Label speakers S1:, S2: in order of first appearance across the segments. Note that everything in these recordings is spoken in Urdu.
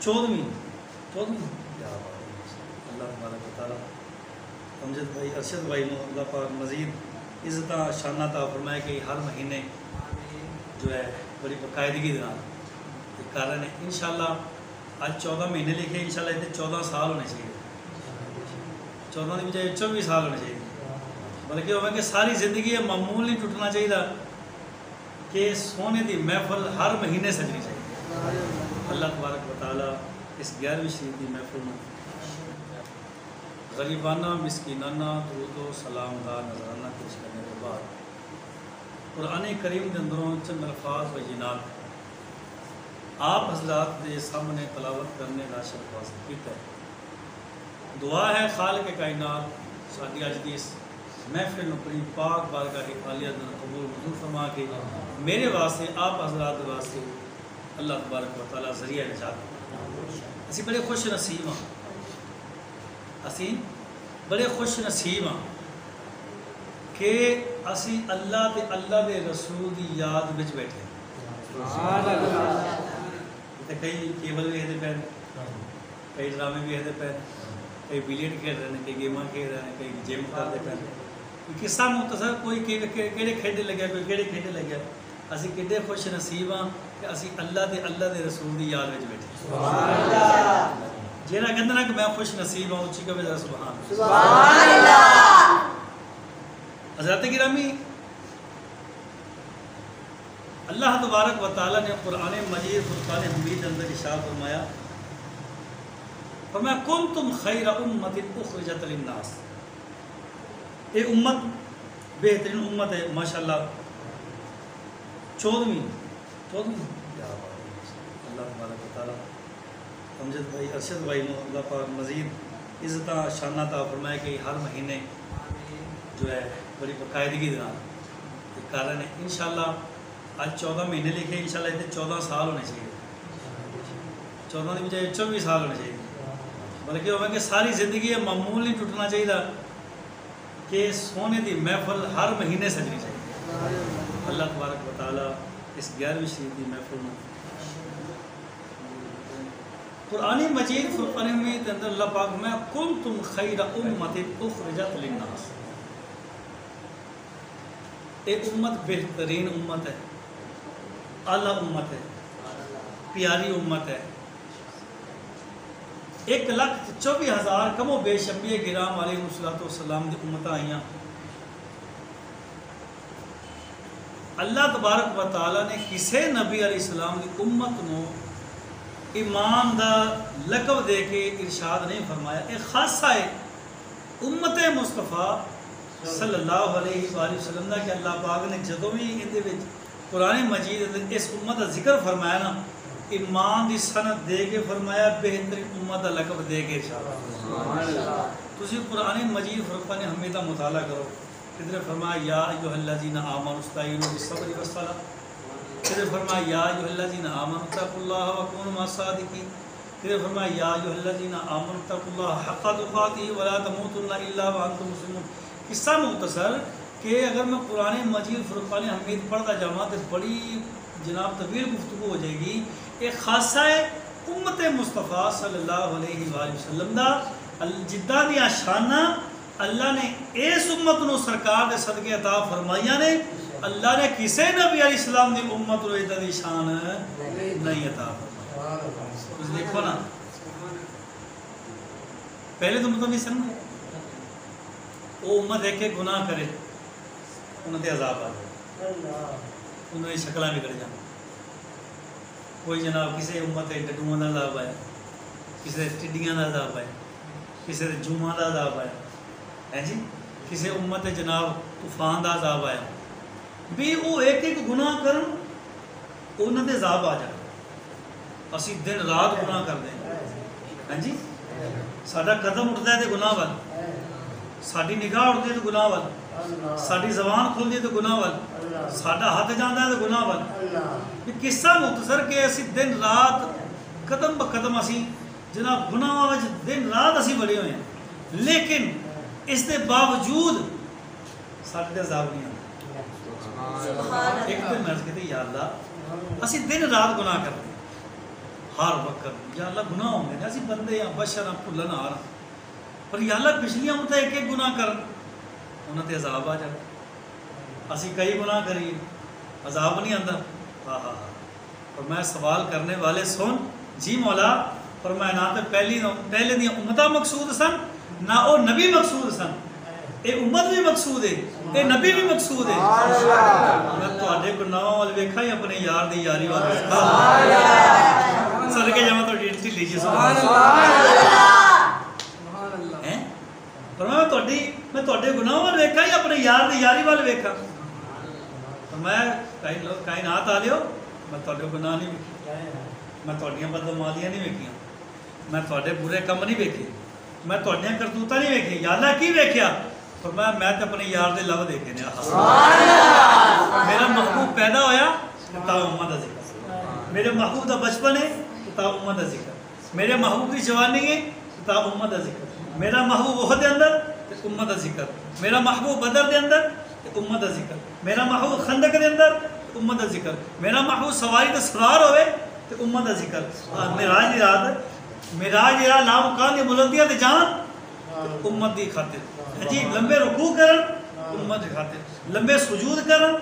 S1: 14ویں اللہ تبارک و تعالیٰ امجد بھائی ارشد بھائی نو اللہ پاک مزید عزت شانہ عطا فرمائے کہ ہر مہینے جو ہے بڑی باقاعدگی کر رہے ہیں انشاءاللہ آج 14 مہینے لکھے انشاءاللہ اتنے 14 سال ہونے چاہیے 14 کی بجائے 24 سال ہونے چاہیے بلکہ وہ کہ ساری زندگی معمول نہیں ٹوٹنا چاہیے کہ سونے دی محفل ہر مہینے سجنی چاہیے اللہ تبارک و تعالیٰ اس 11ویں شریف کی محفل میں غریبانہ مسکینانہ درود و سلام دا نظرانہ پیش کرنے کے بعد قرآن کریم کے اندروں چند الفاظ و جینات آپ حضرات کے سامنے تلاوت کرنے کا شرف کیتا ہے دعا ہے خالق کائنات ساری اج کی اس محفل نکری پاک بارگاہ عالیہ قبول منظور فرما کے میرے واسطے آپ حضرات واسطے اللہ تبارک و تعالیٰ ذریعہ نجات اسی بڑے خوش نصیب ہاں اسی بڑے خوش نصیب ہاں کہ اسی اللہ دے رسول دی یاد بچ بیٹھے کئی کیبل بھی ہے پہ کئی ڈرامے بھی ہے پہ کئی بلیٹ کھیل رہے ہیں کئی گیماں کھیل رہے ہیں کئی جم کرتے پہ قصہ مختصر کوئی کہڑے کھیڈے لگیا کوئی کہڑے کھیڈے لگیا اسی کڈے خوش نصیب ہاں کہ اسی اللہ دے رسول دی یاد وچ بیٹھے جہاں کہتے ہیں کہ میں خوش نصیب ہوں اچھی کبھی ذرا سبحان اللہ حضرات گرامی اللہ تبارک و تعالیٰ نے قرآن مجید فرقان حمید اندر ارشاد فرمایا فرمایا کنتم خیر امت اخرجت للناس یہ امت بہترین امت ہے ماشاءاللہ 14ویں اللہ تبارک و تعالیٰ امجد بھائی ارشد بھائی نو اللہ پاک مزید عزت شانہ عطا فرمائے کہ ہر مہینے جو ہے بڑی باقاعدگی کر رہے ہیں انشاءاللہ آج 14 مہینے لکھے انشاءاللہ اتنے 14 سال ہونے چاہیے 14 کی بجائے 24 سال ہونے چاہیے بلکہ وہ کہ ساری زندگی معمول نہیں ٹوٹنا چاہیے کہ سونے دی محفل ہر مہینے سجنی چاہیے اللہ تبارک و تعالیٰ اس 11ویں شریف کی محفل میں قرآن مجید فرقان حمید اندر اللہ پاک میں کنتم خیر امت اخرجت للناس ایک امت بہترین امت ہے اعلیٰ امت ہے پیاری امت ہے 1,24,000 کم و بیش انبیاء کرام علیہ السلام دی امتاں آئیاں اللہ تبارک و تعالیٰ نے کسے نبی علیہ السلام دی امت نو امام دا لقب دے کے ارشاد نہیں فرمایا ایک خاصہ ہے امت مصطفیٰ صلی اللہ علیہ وآلہ وسلم دا کہ اللہ پاک نے جدوں بھی اندے وچ قرآن مجید اس امت دا ذکر فرمایا نا امام دی سند دے کے فرمایا بہترین امت دا لقب دے کے تسی قرآن مجید فرقان حمید دا مطالعہ کرو کدھر فرمایا یا ایھا الذین آمنوا استعینوا بالصبر والصلاۃ کدھر فرمایا یا ایھا الذین آمنوا اتقوا اللہ وکونوا مع الصادقین کدھر فرمایا یا ایھا الذین آمنوا اتقوا اللہ حق تقاتہ ولا تموتن الا وانتم مسلمون قصہ مختصر کہ اگر میں قرآن مجید فرقان حمید پڑھتا جاواں تو بڑی جناب طویل گفتگو ہو جائے گی ایک خاصہ ہے امت مصطفیٰ صلی اللہ علیہ وآلہ وسلم دا جدہ دیا شانہ اللہ نے اس امت نو سرکار دے صدقے عطا فرمائیاں نے اللہ نے کسے نبی علیہ السلام دی امت نو ادھا دی شان نہیں عطا فرمائی کچھ دیکھو نا پہلے تو مطلب نہیں سنگے وہ امت ہے کہ گناہ کرے انہوں نے عذاب آ جائے انہوں نے شکلیں بگڑ جائیں کوئی جناب کسی امت ہے ڈڈوؤں کا عذاب آیا کسی ٹڈیاں کا عذاب آیا کسی جوواں کا عذاب آیا ہے جی کسی امت ہے جناب طوفان کا عذاب آیا بھی وہ ایک ایک گناہ کرن انہوں نے عذاب آ جائے اسی دن رات گناہ کر دیں ہے جی ساڈا قدم اٹھتا ہے تو گناہ وال ساری نگاہ اٹھتی ہے تو گناہ وال ساری زبان کھلتی ہے تو گناہ وال ساڈا ہاتھ جانا ہے تو گناہ وال یہ قصہ مختصر کہ اسی دن رات قدم بقدم اسی جناب گناہ دن رات اسی بڑے ہوئے ہیں لیکن اس کے باوجود ساڈے تے عذاب نہیں آتا ایک دن مرض کہتے یا اللہ اسی دن رات گناہ کرتے ہر وقت یا اللہ گناہ ہوندے نے، اسی بندے ہاں بشر ہاں بھلن ہار ہاں، پر یا اللہ پچھلیاں امتاں ایک ایک گناہ کرن انہاں تے عذاب آ جائے، اسی کئی گناہ کریے عذاب نہیں آندا. ہاں ہاں ہاں. اور میں سوال کرنے والے سن جی مولا، فرمایا نہ تے پہلے دی امتاں مقصود سن، نہ او نبی مقصود سن. اے امت بھی مقصود ہے، اے نبی بھی مقصود ہے. میں تواڈے گناہاں ول ویکھاں ہی اپنے یار دی یاری ول صدقے جاواں تو ڈیٹی لیجیے. سبحان اللہ. فرمایا میں تواڈے گناہاں ول ویکھاں ہی اپنے یار دی یاری ول ویکھاں. میں کائنات والےو میں تواڈے گناہ نہیں ویکھے، میں تواڈیاں بدعمالیاں نہیں ویکھیاں، میں تواڈے برے کم نہیں ویکھے، میں تواڈیاں کرتوتاں نہیں ویکھی. یا اللہ کی ویکھیا؟ فرمایا میں تے اپنے یار دے لب دیکھے نے. میرا محبوب پیدا ہویا تا امت دا ذکر، میرے محبوب دا بچپن ہے تا امت دا ذکر، میرے محبوب دی جوانی ہے تا امت دا ذکر، میرا محبوب احد دے اندر تے امت دا ذکر، میرا محبوب بدر دے اندر تے امت دا ذکر، میرا محبوب خندق دے اندر تے امت دا ذکر، میرا محبوب سواری تے سوار ہوئے تے امت دا ذکر. معراج دی رات، معراج دی رات لامکان دی بلندیاں تے جان امت دی خاطر، جی لمبے رکوع کرن امت دی خاطر، لمبے سجود کرن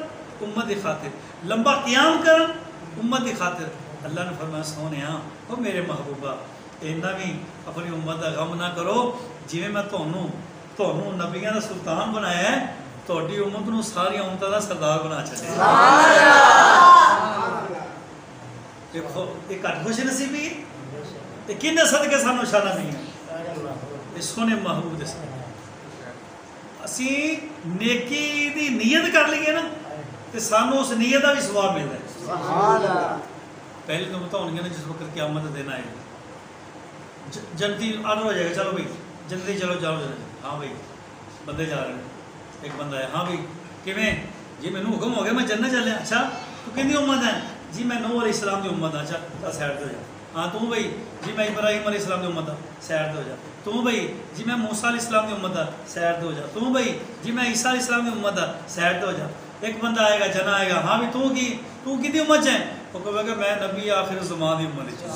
S1: امت دی خاطر، لمبا قیام کرن امت دی خاطر. اللہ نے فرمایا سونیا او میرے محبوبہ اینا بھی اپنی امت دا غم نہ کرو، جویں میں تانوں نبیاں دا سلطان بنایا ہے، تہاڈی امت نو ساری امتاں دا سردار بنا چھڈیا. دیکھو ایک گھٹ خوش نصیبی تے کنے صدقے سانو شانہ نہیں ہے سونے محبوب دے صدقے. اسی نیکی دی نیت کر لیے نا تے سانو اس نیت دا بھی ثواب ملدا ہے. سبحان اللہ. پہلے تو بتاؤں گے نا جس وقت قیامت کا دن آئے گا، جنتی آرڈر ہو جائے گا، چلو بھائی جنتی چلو جاؤ. ہاں بھائی بندے جا رہے ہیں، ایک بندہ ہے، ہاں بھائی کیویں جی مینوں حکم ہو گیا میں جنت چلیا. اچھا تو کہندی امت ہے؟ جی میں نوح علیہ السلام دی امت ہاں. اچھا سائڈ تے ہو جا. ہاں تو بھائی جی میں ابراہیم علیہ السلام دی امت ہاں، سائڈ تے ہو جا. تو بھائی جی میں موسیٰ علیہ السلام دی امت ہاں، سائڈ تے ہو جا. تو بھائی جی میں عیسیٰ علیہ السلام دی امت ہاں، سائڈ تے ہو جا. ایک بندہ آئے گا جنا آئے گا، ہاں بھی تو کدی امت ہے؟ وہ کہے گا میں نبی آخر زمان دی امت وچوں،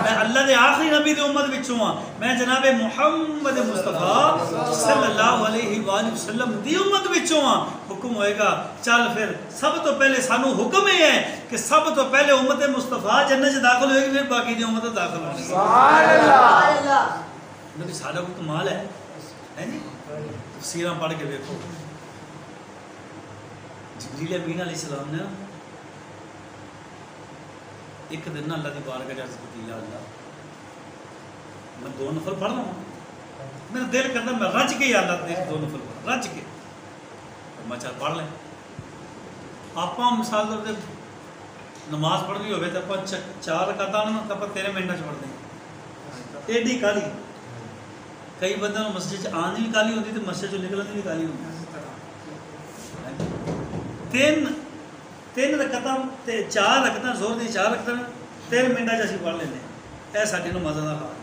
S1: میں اللہ دے آخری نبی دی امت وچوں ہاں، میں جناب محمد مصطفیٰ صلی اللہ علیہ وآلہ وسلم دی امت وچوں ہاں. حکم ہوئے گا چل پھر سب تو پہلے سانو حکم یہ ہے کہ سب تو پہلے امت مصطفیٰ جنت چ داخل ہوئے گی، پھر باقی دی امت داخل ہوگی. سبحان اللہ. نبی سارا کو کمال ہے جی. تفسیراں پڑھ کے دیکھو. جبریل امین علیہ السلام نے ایک دن اللہ کی بارگاہ عرض کی، یا اللہ میں 2 نفل پڑھ رہا ہوں، میرا دل کرتا میں رج کے یا اللہ 2 نفل پڑھ رج کے. میں چل پڑھ لیں. آپ مثال طور پر نماز پڑھنی ہوگی تو آپ 4 رکعتاں تو آپ 13 منٹ پڑھتے ہیں. ایڈی کالی کئی بندے مسجد آنے بھی کالی ہوتی تو مسجد نکلنے بھی کالی ہوتی. 3 رکعتاں 4 رکعتاں زور دی 4 رکعتاں 13 منٹاں اسی پڑھ لینے. اے ساڈے نمازاں دا حال.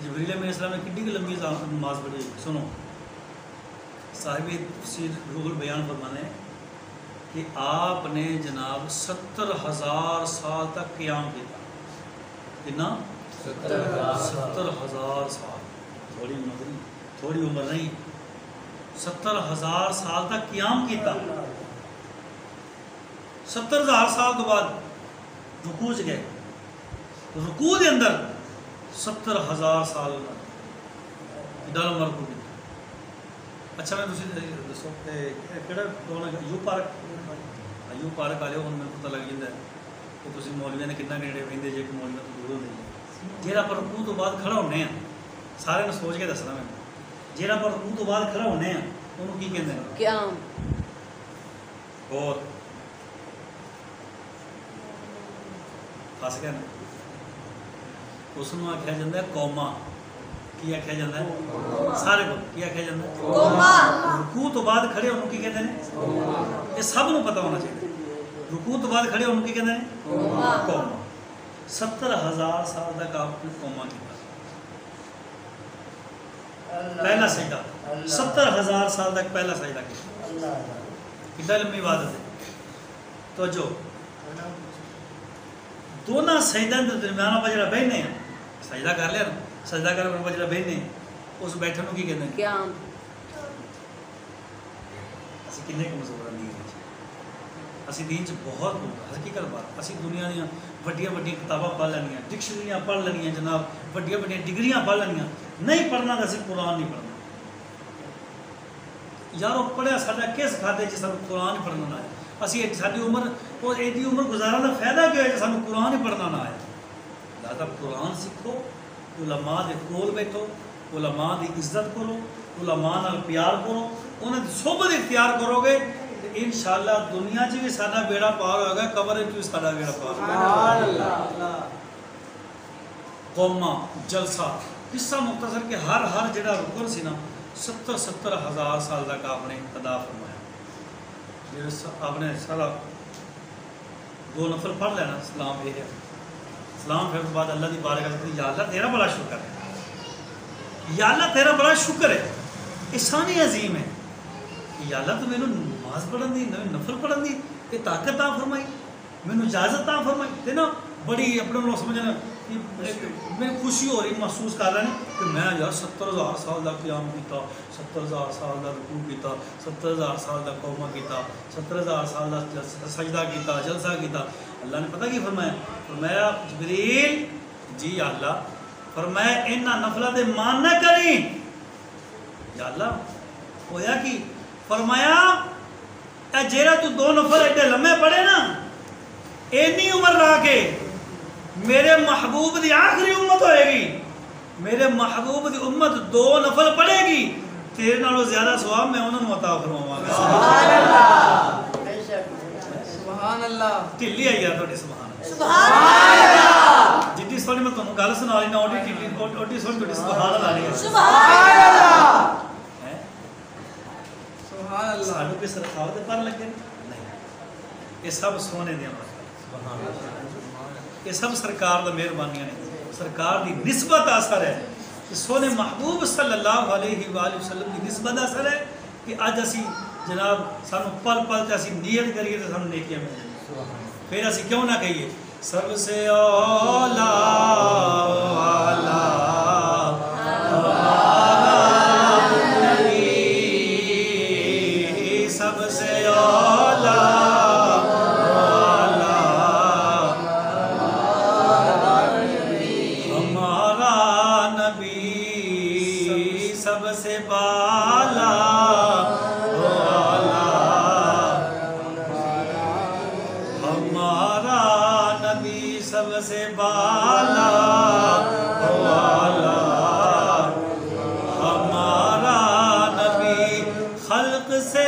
S1: جبریل علیہ السلام نے کتنی لمبی نماز پڑھی. سنو صاحب تفسیر روح البیان فرمانے ہیں کہ آپ نے جناب 70,000 سال تک قیام کیا. کتنا؟ 70,000 سال. تھوڑی عمر نہیں. 70,000 سال تک قیام کیتا. 70,000 سال تو بعد رکوع چ گئے. رکوع دے اندر 70,000 سال ڈال مرکو کی. اچھا میں تسی دسو کہڑا کون ہے ایوب پارک والے ہوں میرے پتہ لگ جاتا ہے کہ تسی مولویاں نے کتنا گھنٹے بہندے جے کہ مولویاں تو دور ہوندے جہاں پر رکوع تو بعد کھڑا ہونے ہیں. سارے نے سوچ کے دسنا میں جہاں پر رکوع تو بعد کھڑا ہونے ہیں انہوں کی کہتے ہیں قیام. اور خاص کہنا اس کو آخیا جاتا ہے قوما. کی آخیا جاتا ہے؟ سارے کو کی آخیا جاتا ہے؟ رکوع تو بعد کھڑے انہوں کی کہتے ہیں. یہ سب کو پتہ ہونا چاہیے. رکوع تو بعد کھڑے انہوں کی کہتے ہیں قوما. 70,000 سال تک آپ نے قوما کیا. پہلا سجدہ 70,000 سال تک پہلا سجدہ کیا. کتنا لمبی عبادت ہے. توجہ دونوں سجدوں کے درمیان آپ جڑا بہنے ہیں سجدہ کر لیا نا سجدہ کر کے جڑا بہنے اس بیٹھے کو کی کہتے ہیں
S2: قیام
S1: اسی کنے کمزور ہیں دین اسی دین چ بہت حقیقت بات اسی دنیا دیا وڈیاں وڈیاں کتاباں پڑھ لینیاں ڈکشنریاں پڑھ لینیاں جناب وڈیاں وڈیاں ڈگریاں پڑھ لینیاں نہیں پڑھنا تو اسی قرآن نہیں پڑھنا یارو پڑھیا ساڈا کس کھاتے جی سانو قرآن ہی پڑھنا نہ آئے اسی ساری عمر وہ ایڈی عمر گزارن کا فائدہ کیا ہے کہ سانو قرآن ہی پڑھنا نہ آئے لہٰذا قرآن سیکھو علماء دے کول بیٹھو علماء دی عزت کرو علماء نال پیار کرو انہاں دی صحبت اختیار کرو گے انشاءاللہ دنیا چ بھی ساڈا بیڑا پار ہوگا قبر وچ بھی ساڈا بیڑا پار
S2: سبحان اللہ
S1: قوما جلسہ قصہ مختصر کہ ہر جڑا رکن سی نا 70 ہزار سال تک آپ نے ادا فرمایا جڑا آپ نے سارا 2 نفل پڑھ لینا سلام بھیجا سلام پھر بعد اللہ دی بارگاہ میں یا اللہ تیرا بڑا شکر ہے یا اللہ تیرا بڑا شکر ہے احسان عظیم ہے یا اللہ تو مینوں نماز پڑھن دی نفل پڑھن دی یہ طاقت عطا فرمائی مینوں اجازت عطا فرمائی تے نا بڑی اپنے نوں سمجھنا میں خوشی ہو رہی محسوس کر رہا نہیں کہ میں یار 70,000 سال کا قیام کیتا 70,000 سال کا رکوع کیتا 70,000 سال کا قومہ کیتا 70,000 سال کا سجدہ کیتا جلسہ کیتا اللہ نے پتہ کی فرمایا جبریل جی یا اللہ فرمایا انہاں نفلاں دے مان نہ کریں یا اللہ ہویا کی فرمایا اے جیرا تو 2 نفل ایڈے لمحے پڑے نا اینی عمر رہا کے میرے محبوب دی آخری امت ہوئے گی میرے محبوب دی امت 2 نفل پڑھے گی تیرے نالوں زیادہ ثواب میں انہوں نے عطا فرماواں گا
S2: سبحان اللہ سبحان اللہ
S1: ٹلی آئی ہے تھوڑی سبحان اللہ
S2: سبحان اللہ
S1: جتنی سونی میں تمہیں گل سنا رہی نا اوڈی سونی تھوڑی سبحان اللہ رہی ہے
S2: سبحان اللہ سبحان اللہ
S1: سانو کوئی سرخاوت پر لگے نہیں یہ سب سونے دیا سبحان اللہ یہ سب سرکار دا مہربانیاں نے سرکار دی نسبت اثر ہے کہ سونے محبوب صلی اللہ علیہ وآلہ وسلم دی نسبت اثر ہے کہ اج اسی جناب سانو پل پل تے اسی نیت کریے تے سانو نیکیاں ملیں پھر اسی کیوں نہ کہیے سب سے اولا والا سب سے اولا سے بالا ہمارا نبی سب سے بالا ہمارا نبی خلق سے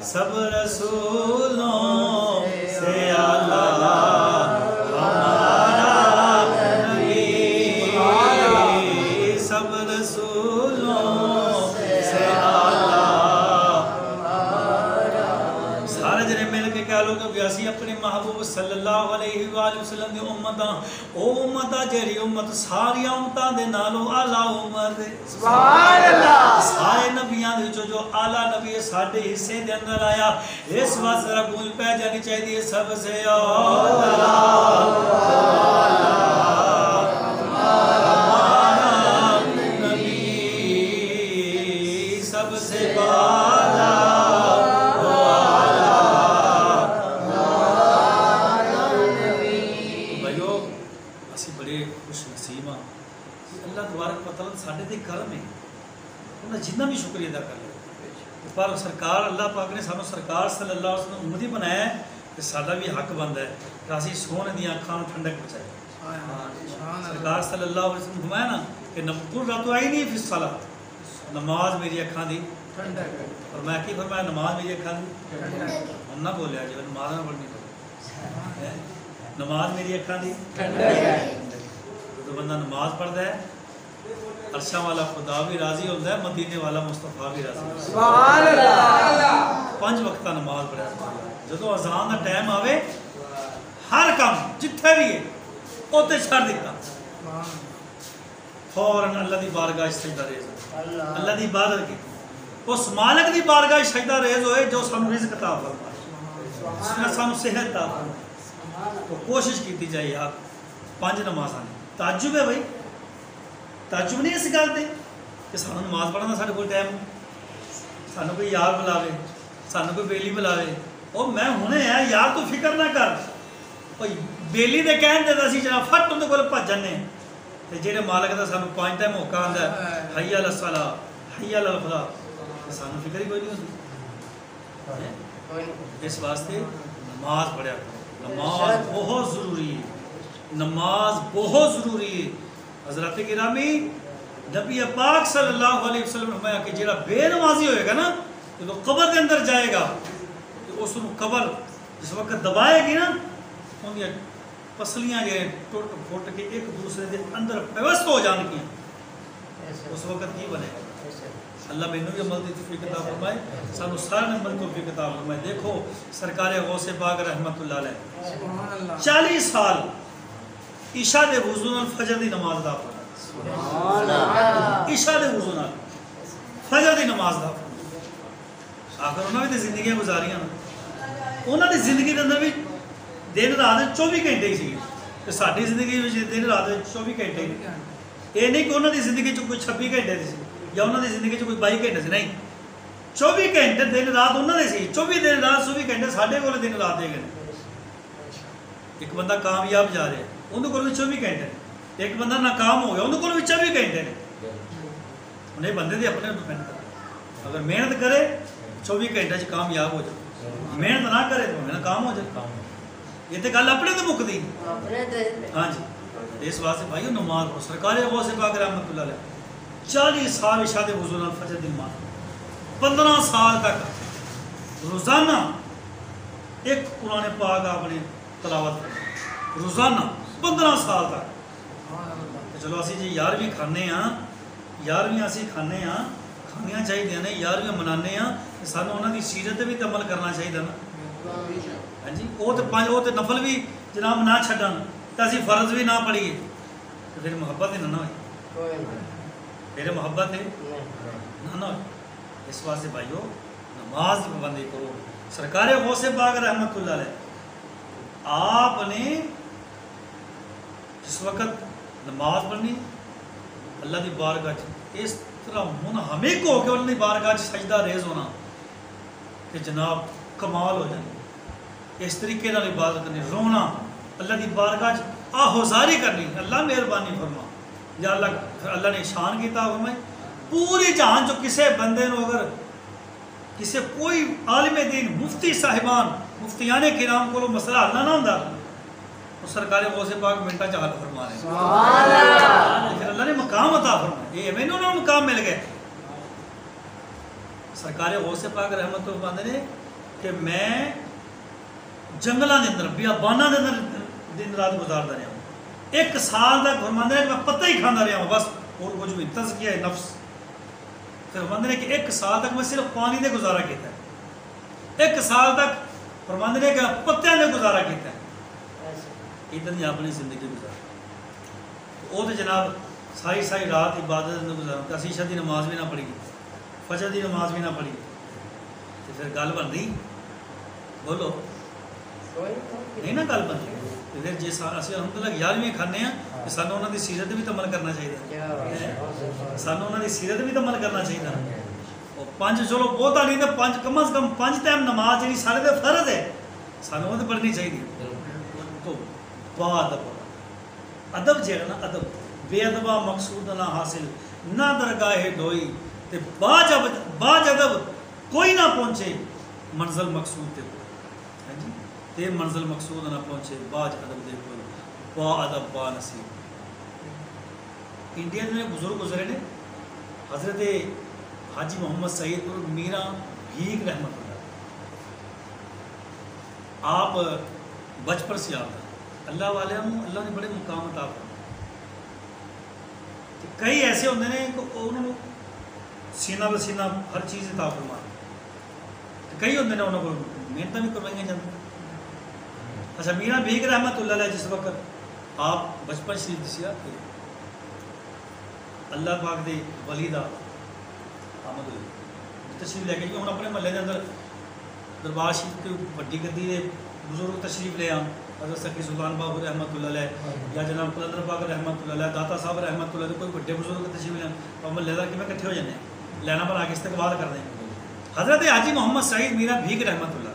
S1: سب رسولوں سے اعلیٰ ہمارا نبی سب رسولوں سے اعلیٰ سارے جنے مل کے کہہ لو کہ اسی اپنے محبوب صلی اللہ علیہ وآلہ وسلم دی امتاں او امتاں جیڑی امت ساری امتاں دے نالوں اعلیٰ امت ہے
S2: سبحان اللہ
S1: سارے نبیاں دے جو اعلیٰ نبی ساڈے حصے دے اندر آیا اس واسطے ذرا گونج پہ جانی چاہیے سب سے اعلیٰ ہمارا نبی سب سے بالا بھائیو اسی بڑے خوش نصیب ہاں اللہ تبارک و تعالیٰ ساڈے تے کرم ہے انہیں جتنا بھی شکریہ ادا کر لیں پر سرکار اللہ پاک نے سانو سرکار صلی اللہ علیہ وسلم امتی بنایا ہے کہ ساڈا بھی حق بنتا ہے کہ اسی سونے دیا اکھاں نوں ٹھنڈک پہنچائے سرکار صلی اللہ علیہ وسلم فرمایا نا کہ قرۃ عینی فی الصلاۃ نماز میری اکھاں دی ٹھنڈک اور میں کی فرمایا نماز میری اکھاں دی ہم نہ بولیا جی نماز نہ پڑھنی نماز میری اکھاں دی ٹھنڈک تو بندہ نماز پڑھتا ہے عرشہ والا خدا بھی راضی ہوتا ہے مدینے والا مصطفیٰ بھی راضی
S2: سبحان اللہ
S1: 5 وقتہ نماز پڑھا جدو اذان کا ٹائم آوے ہر کام جتھے بھی ہے اوتے چھڑ دیتا فوراً اللہ دی بارگاہ سجدہ ریز اللہ دی عبادت کی اس مالک دی بارگاہ سجدہ ریز ہوئے جو سانو رزق عطا فرمائے اس نے سانو صحت عطا فرمائے تو کوشش کیتی جائے یار 5 نمازاں تعجب ہے بھائی تعجب نہیں اس گل تے کہ سانو نماز پڑھنا ساڈے کول ٹائم سانو کوئی یار بلاوے سانو کوئی بیلی بلاوے او میں ہنے ہے یار تو فکر نہ کر بھائی بیلی دے کہن دے اسی جناب فٹ اون دے کول بھج جانے تے جڑے مالک دا سانو 5 ٹائم موقع آندا ہے حی علی الصلاۃ حی علی الفلاح سانو فکر ہی کوئی نہیں ہوندی اس واسطے نماز پڑھیا نماز بہت ضروری ہے نماز بہت ضروری ہے حضرت گرامی نبی پاک صلی اللہ علیہ وسلم نے فرمایا کہ جڑا بے نمازی ہوئے گا نا تو قبر کے اندر جائے گا تو اس کو قبر جس وقت دبائے گی نا ان کی پسلیاں جو ٹوٹ پھوٹ کے ایک دوسرے کے اندر پیوست ہو جان کی اس وقت کی بنے گا اللہ میں بھی عمل دی توفیق عطا فرمائے سانو سارے عمل کو توفیق عطا فرمائے دیکھو سرکار غوث پاک رحمت اللہ علیہ 40 سال عشاء دے وضو نال فجر دی نماز ادا فرمائے عشاء دے وضو نال فجر دی نماز ادا فرمائے آخر انہوں نے بھی زندگیاں گزاریاں انہوں نے زندگی دے اندر بھی دن رات 24 گھنٹے ہی سی ساری زندگی دن رات 24 گھنٹے ہی یہ نہیں کہ انہوں نے زندگی کوئی 26 گھنٹے سی یا انہوں نے زندگی کوئی 22 گھنٹے سی نہیں 24 گھنٹے دن رات انہوں نے سی 24 دن رات 24 گھنٹے ساڈے کول دن رات دے گئے ایک بندہ کامیاب جا رہا ہے انہوں کو بھی 24 گھنٹے ایک بندہ ناکام ہو گیا انہوں کو بھی 24 گھنٹے نے انہیں بندے دے اپنے ڈپینڈ کرے اگر محنت کرے 24 گھنٹے کامیاب ہو جائے محنت نہ کرے تو ناکام ہو جائے یہ تو گل اپنے تو مکتی ہاں جی اس واسطے بھائی نماز پڑھو سرکار غوث پاک رحمت اللہ علیہ 40 سال عشاء دے وضو نال فجر دی نماز 15 سال تک روزانہ ایک قرآن پاک آپ نے تلاوت کرنی روزانہ 15 سال تک چلو اسی جی 11ویں کھانے ہاں 11ویں اسی کھانے ہاں کھانیاں چاہیے نے 11ویں منانے ہاں سانو انہوں کی سیرت بھی تو عمل کرنا چاہیے نا ہاں جی وہ تو نفل بھی جناب نہ چھڈن تو اسی فرض بھی نہ پڑھیے تو پھر محبت ہی نہ ہوئی پھر محبت ہے نہ ہوئی اس واسطے بھائیو نماز کی پابندی کرو سرکار غوث پاک رحمت اللہ علیہ آپ نے جس وقت نماز پڑھنی اللہ دی بارگاہ اس طرح منہمک ہو کے اللہ دی بارگاہ سجدہ ریز ہونا کہ جناب کمال ہو جائے اس طریقے نال عبادت کرنی رونا اللہ دی بارگاہ آہوزاری کرنی اللہ مہربانی فرما یا اللہ نے شان کیتا فرمائے پوری جہان جو کسے بندے نو اگر کسے کوئی عالم دین مفتی صاحبان مفتیان کرام کو مسئلہ حل نہ ہوندا تو سرکار غوث پاک منٹا چ حل فرما رہے پھر اللہ نے مقام عطا فرمایا یہ میں نے مقام مل گئے سرکار غوث پاک رحمت اللہ نے کہ میں جنگلاں دے اندر بیاباناں دے اندر دن رات گزاردا رہا ہوں 1 سال تک فرماندے نے کہ میں پتہ ہی کھاندا رہا ہوں بس اور کچھ بھی تزکیہ نفس پھر فرماندے نے کہ 1 سال تک میں صرف پانی دے گزارا کیتا ہے 1 سال تک فرماندے نے کہ پتیاں دے گزارا کیتا ہے ادھر ہی اپنی زندگی گزار وہ تو جناب ساری ساری رات عبادت میں گزارا اسی عشاء دی نماز بھی نہ پڑھی فجر دی نماز بھی نہ پڑھی تو پھر گل بنتی بولو نہیں نا گل بنتی پھر جی اسی الحمدللہ 11ویں کھانے ہیں کہ سانو انہوں دی سیرت بھی تو عمل کرنا چاہیے سانو انہوں دی سیرت بھی تو عمل کرنا چاہیے وہ 5 چلو بہت نہیں تو 5 کم از کم 5 ٹائم نماز جی سارے دے فرض ہے سانو وہ تو پڑھنی چاہیے تو با ادب ادب جو ہے نا ادب بے ادبا مقصود نہ حاصل نہ درگاہ ڈوئی تے باج ادب کوئی نہ پہنچے منزل مقصود تے تے منزل مقصود نہ پہنچے باج ادب دے کوئی با ادب با نصیب انڈیا میں بزرگ گزرے نے حضرت حاجی محمد سعید اور میرا بھیگ رحمت اللہ آپ بچپن سے آپ اللہ والے اللہ نے بڑے مقام عطا فرمائے کئی ایسے ہوتے ہیں کہ انہوں نے سینہ بسینہ ہر چیز عطا فرمائے کئی ہوتے ہیں انہوں کو محنت بھی کروائیں جاتی اچھا میرا بھیگ رحمت اللہ علیہ جس وقت آپ بچپن شریف دسیا اللہ پاک دے ولی دا آمد ہوئی تشریف لے کے ہوں اپنے محلے کے اندر دربار شریف کی وڈی گدی دے بزرگ تشریف لے آن حضرت سخی سلطان بابو رحمۃ اللہ علیہ یا جناب قلندر پاک رحمۃ اللہ علیہ داتا صاحب رحمۃ اللہ علیہ کوئی بڑے بزرگ تشریف لے اور محلے دار کیونکہ کٹھے ہو جانے ہیں لینا پر آگے استقبال کر دیں حضرت حاجی محمد سعید میرا بھیگ رحمۃ اللہ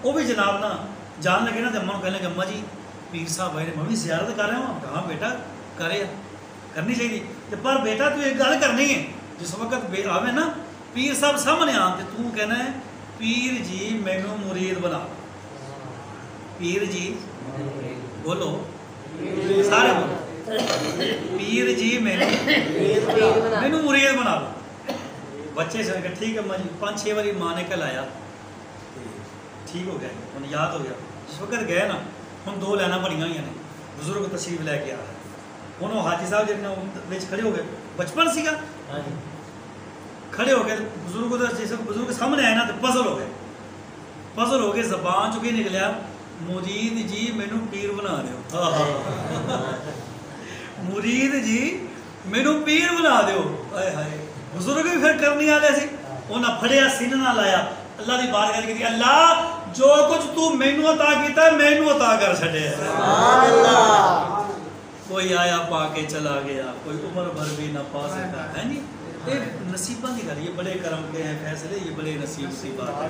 S1: وہ بھی جناب نا جان لگے نا تو اماں کہنے کہ اماں جی پیر صاحب آئے میں بھی زیارت کر رہا ہوں کہاں بیٹا کرے کرنی چاہیے پر بیٹا تو ایک گل کرنی ہے جس وقت آوے نا پیر صاحب سامنے آن تو کہنا ہے پیر جی مینو مرید بنا پیر جی بولو سارے بولو پیر جی مینو مرید بنا لو بچے سے کہ ٹھیک ہے ماں جی 5-6 باری ماں نے کہلایا ٹھیک ہو گیا انہیں یاد ہو گیا جس وقت گئے نا ہم 2 لائناں بڑیاں ہوئی ہیں بزرگ تشریف لے کے آ رہے ہوں حاجی صاحب جی کھڑے ہو گئے بچپن سی گا کھڑے ہو گئے بزرگ سامنے آئے نا تو پزل ہو گئے زبان چکے نکلیا مرید جی مینو پیر بنا دیو مرید جی مینو پیر بنا دیو ہائے ہائے بزرگ بھی پھر کرنی والے سی انہیں پھڑیا سن نہ لایا اللہ کی بات کر کے اللہ جو کچھ تو مینو عطا کیتا ہے مینو عطا کر چھڈے سبحان اللہ کوئی آیا پا کے چلا گیا کوئی عمر بھر بھی نہ پا سکتا ہے جی یہ نصیبہ کی گل یہ بڑے کرم کے ہیں فیصلے یہ بڑے نصیب سی بات ہے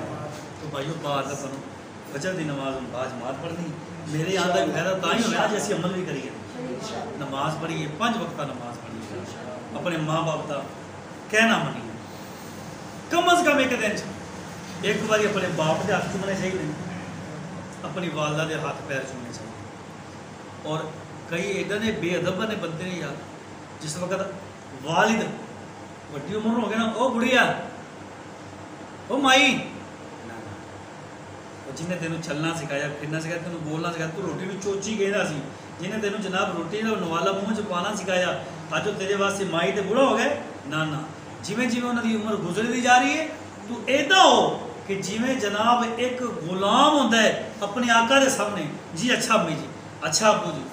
S1: تو بھائیو باہر نہ کرو فجر دی نماز باز مات پڑھنی میرے یہاں تک فائدہ تا ہی ہونا جیسے عمل بھی کریے نماز پڑھیے 5 وقتہ نماز پڑھیے اپنے ماں باپ کا کہنا منیے کم از کم ایک دن ایک باری اپنے باپ کے ہاتھ چومنے چاہیے اپنی والدہ کے ہاتھ پیر چومنے چاہیے اور کئی ایڈا نے بے ادب نے بندے نے یار جس وقت والد وڈی عمر ہو گیا نا او بڑھیا او مائی جنہیں تینوں چلنا سکھایا پھرنا سکھایا تینوں بولنا سکھایا تو روٹی بھی چوچی کہنا سی جنہیں تینوں جناب روٹی نوالا منہ چ پانا سکھایا اج تیرے واسطے مائی تے بڑھا ہو گئے نہ جویں جویں انہاں دی عمر گزرتی جا رہی ہے تو ایدا ہو کہ جویں جناب ایک غلام ہوندا ہے اپنے آقا دے سامنے جی اچھا امی جی اچھا ابو جی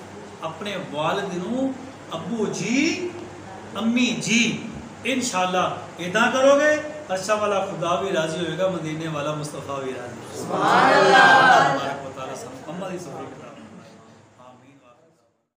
S1: اپنے والد نو ابو جی امی جی انشاءاللہ ادا کرو گے اچھا والا خدا بھی راضی ہوئے گا مدینے والا مصطفیٰ بھی راضی سبحان اللہ